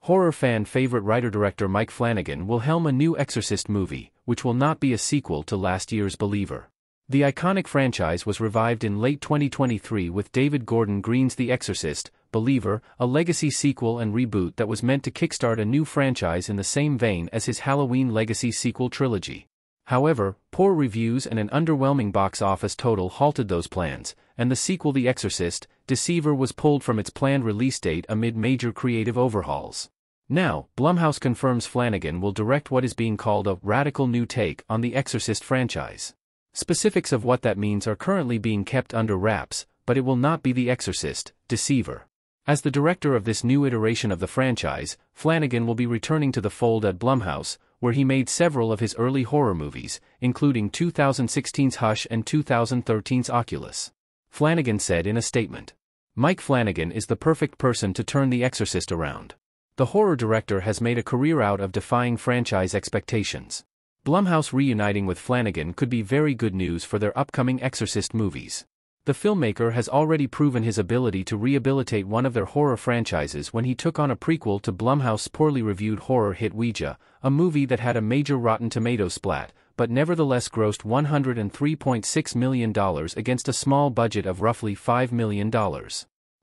Horror fan favorite writer-director Mike Flanagan will helm a new Exorcist movie, which will not be a sequel to last year's Believer. The iconic franchise was revived in late 2023 with David Gordon Green's The Exorcist, Believer, a legacy sequel and reboot that was meant to kickstart a new franchise in the same vein as his Halloween legacy sequel trilogy. However, poor reviews and an underwhelming box office total halted those plans, and the sequel The Exorcist, Deceiver was pulled from its planned release date amid major creative overhauls. Now, Blumhouse confirms Flanagan will direct what is being called a radical new take on the Exorcist franchise. Specifics of what that means are currently being kept under wraps, but it will not be The Exorcist, Deceiver. As the director of this new iteration of the franchise, Flanagan will be returning to the fold at Blumhouse, where he made several of his early horror movies, including 2016's Hush and 2013's Oculus. Flanagan said in a statement, "Mike Flanagan is the perfect person to turn The Exorcist around. The horror director has made a career out of defying franchise expectations. Blumhouse reuniting with Flanagan could be very good news for their upcoming Exorcist movies." The filmmaker has already proven his ability to rehabilitate one of their horror franchises when he took on a prequel to Blumhouse's poorly reviewed horror hit Ouija, a movie that had a major Rotten Tomatoes splat, but nevertheless grossed $103.6 million against a small budget of roughly $5 million.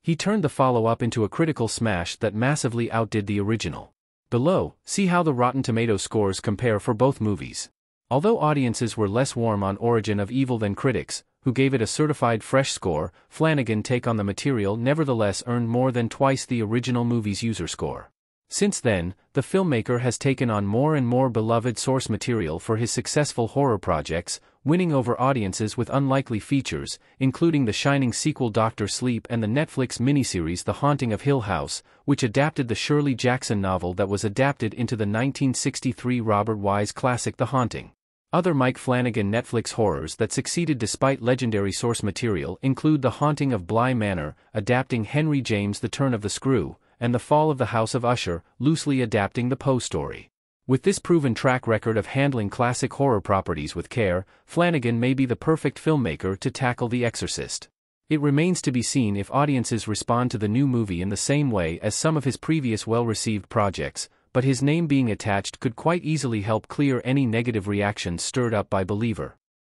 He turned the follow-up into a critical smash that massively outdid the original. Below, see how the Rotten Tomatoes scores compare for both movies. Although audiences were less warm on Origin of Evil than critics, who gave it a certified fresh score, Flanagan's take on the material nevertheless earned more than twice the original movie's user score. Since then, the filmmaker has taken on more and more beloved source material for his successful horror projects, winning over audiences with unlikely features, including the Shining sequel Dr. Sleep and the Netflix miniseries The Haunting of Hill House, which adapted the Shirley Jackson novel that was adapted into the 1963 Robert Wise classic The Haunting. Other Mike Flanagan Netflix horrors that succeeded despite legendary source material include The Haunting of Bly Manor, adapting Henry James' The Turn of the Screw, and The Fall of the House of Usher, loosely adapting the Poe story. With this proven track record of handling classic horror properties with care, Flanagan may be the perfect filmmaker to tackle The Exorcist. It remains to be seen if audiences respond to the new movie in the same way as some of his previous well-received projects, but his name being attached could quite easily help clear any negative reactions stirred up by Believer.